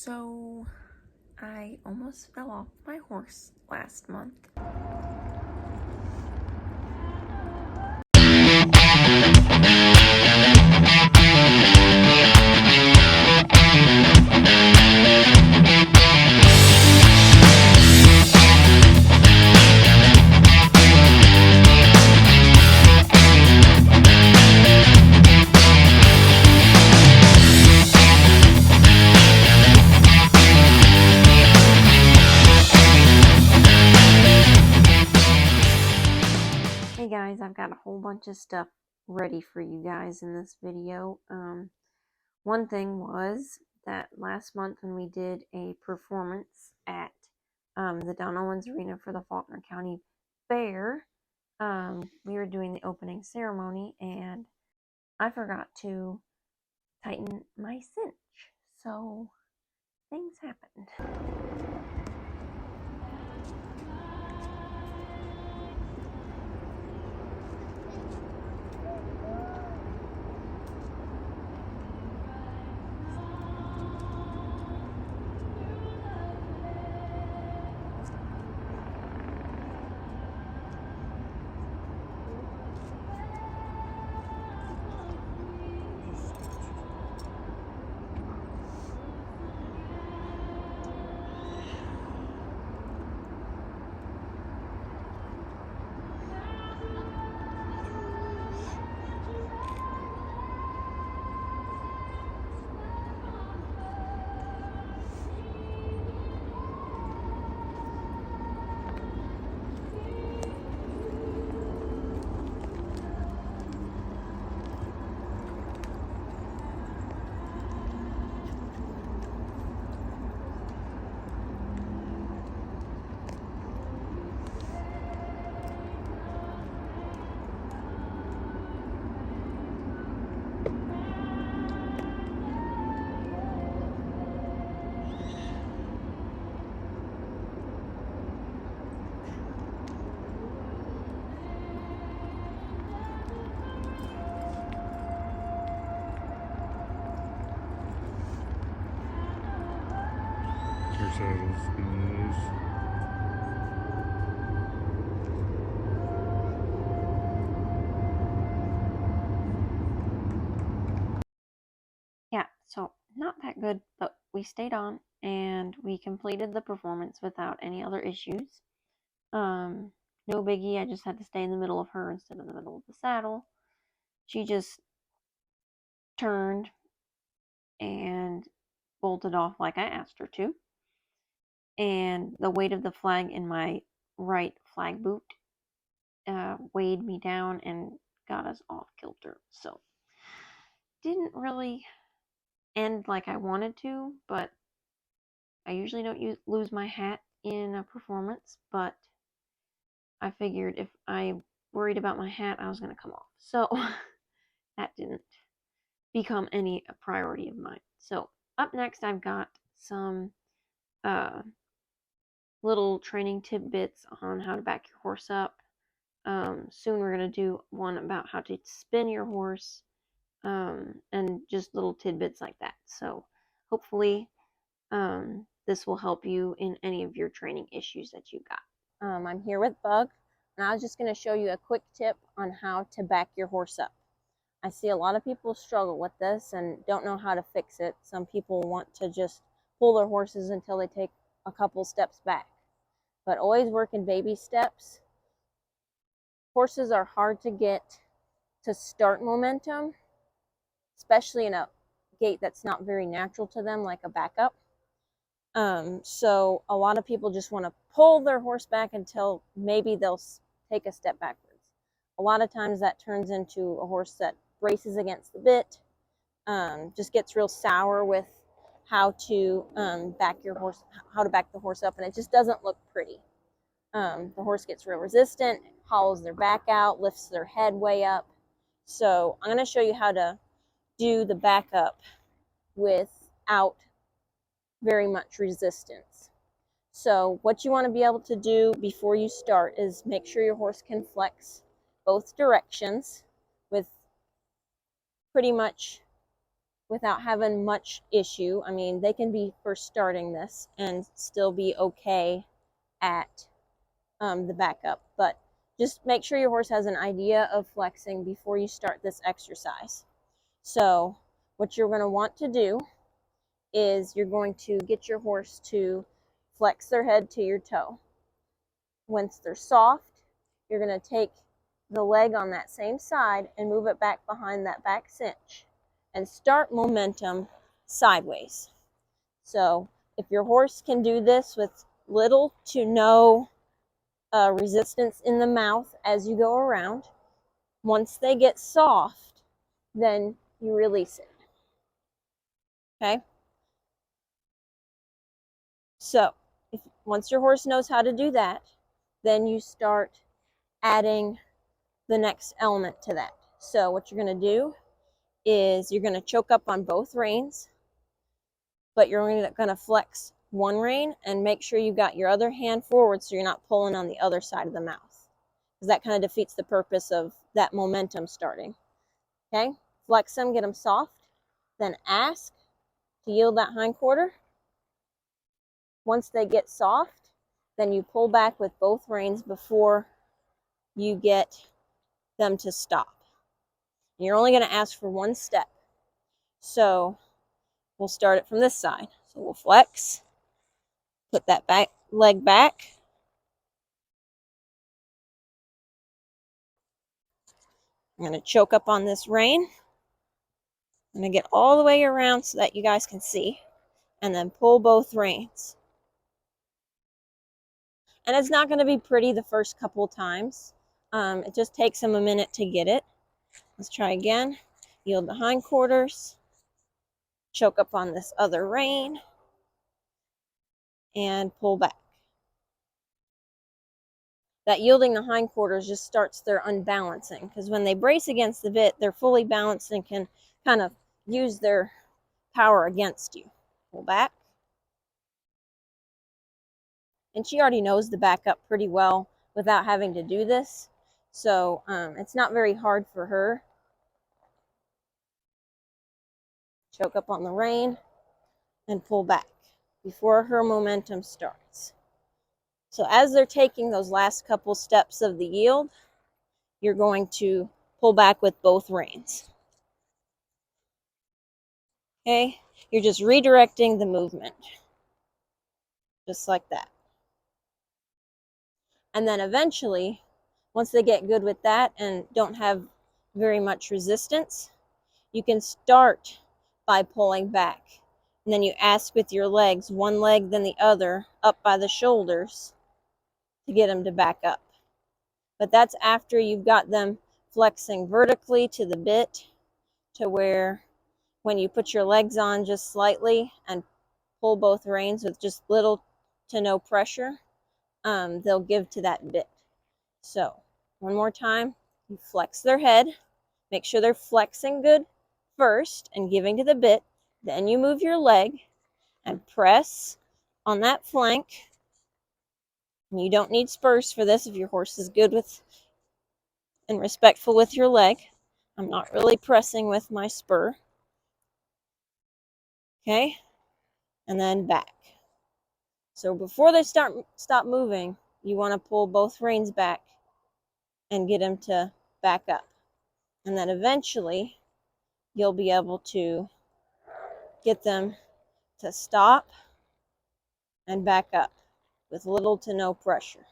So, I almost fell off my horse last month. Hey guys, I've got a whole bunch of stuff ready for you guys in this video. One thing was that last month when we did a performance at the Don Owens Arena for the Faulkner County Fair, we were doing the opening ceremony and I forgot to tighten my cinch. So things happened. Yeah, so not that good, but we stayed on and we completed the performance without any other issues. No biggie, I just had to stay in the middle of her instead of the middle of the saddle. She just turned and bolted off like I asked her to. And the weight of the flag in my right flag boot weighed me down and got us off kilter. So, didn't really end like I wanted to, but I usually don't lose my hat in a performance, but I figured if I worried about my hat, I was going to come off. So that didn't become any priority of mine. So up next, I've got some little training tidbits on how to back your horse up. Soon we're going to do one about how to spin your horse and just little tidbits like that. So hopefully this will help you in any of your training issues that you got. I'm here with Bug, and I was just going to show you a quick tip on how to back your horse up. I see a lot of people struggle with this and don't know how to fix it. Some people want to just pull their horses until they take a couple steps back, but always work in baby steps. Horses are hard to get to start momentum, especially in a gait that's not very natural to them, like a backup. So a lot of people just want to pull their horse back until maybe they'll take a step backwards. A lot of times that turns into a horse that braces against the bit, just gets real sour with how to back the horse up, and it just doesn't look pretty. The horse gets real resistant, hollows their back out, lifts their head way up. So I'm going to show you how to do the backup without very much resistance. So what you want to be able to do before you start is make sure your horse can flex both directions with pretty much without having much issue. I mean, they can be first starting this and still be okay at the backup, but just make sure your horse has an idea of flexing before you start this exercise. So what you're going to want to do is you're going to get your horse to flex their head to your toe. Once they're soft, you're going to take the leg on that same side and move it back behind that back cinch and start momentum sideways. So if your horse can do this with little to no resistance in the mouth as you go around, once they get soft, then you release it. Okay? So once your horse knows how to do that, then you start adding the next element to that. So what you're going to do is you're going to choke up on both reins, but you're only going to flex one rein and make sure you got your other hand forward so you're not pulling on the other side of the mouth, because that kind of defeats the purpose of that momentum starting. Okay, flex them, get them soft, then ask to yield that hind quarter. Once they get soft, then you pull back with both reins before you get them to stop. And you're only going to ask for one step. So we'll start it from this side. So we'll flex, put that back leg back. I'm going to choke up on this rein. I'm going to get all the way around so that you guys can see, and then pull both reins. And it's not going to be pretty the first couple times. It just takes them a minute to get it. Let's try again. Yield the hindquarters, choke up on this other rein, and pull back. That yielding the hindquarters just starts their unbalancing, because when they brace against the bit, they're fully balanced and can kind of use their power against you. Pull back. And she already knows the backup pretty well without having to do this. So it's not very hard for her. Choke up on the rein and pull back before her momentum starts. So as they're taking those last couple steps of the yield, you're going to pull back with both reins. Okay? You're just redirecting the movement. Just like that. And then eventually, once they get good with that and don't have very much resistance, you can start by pulling back. And then you ask with your legs, one leg then the other, up by the shoulders to get them to back up. But that's after you've got them flexing vertically to the bit, to where when you put your legs on just slightly and pull both reins with just little to no pressure, they'll give to that bit. So one more time, you flex their head, make sure they're flexing good first and giving to the bit. Then you move your leg and press on that flank. And you don't need spurs for this if your horse is good with and respectful with your leg. I'm not really pressing with my spur. Okay, and then back. So before they stop moving, you want to pull both reins back and get them to back up. And then eventually you'll be able to get them to stop and back up with little to no pressure.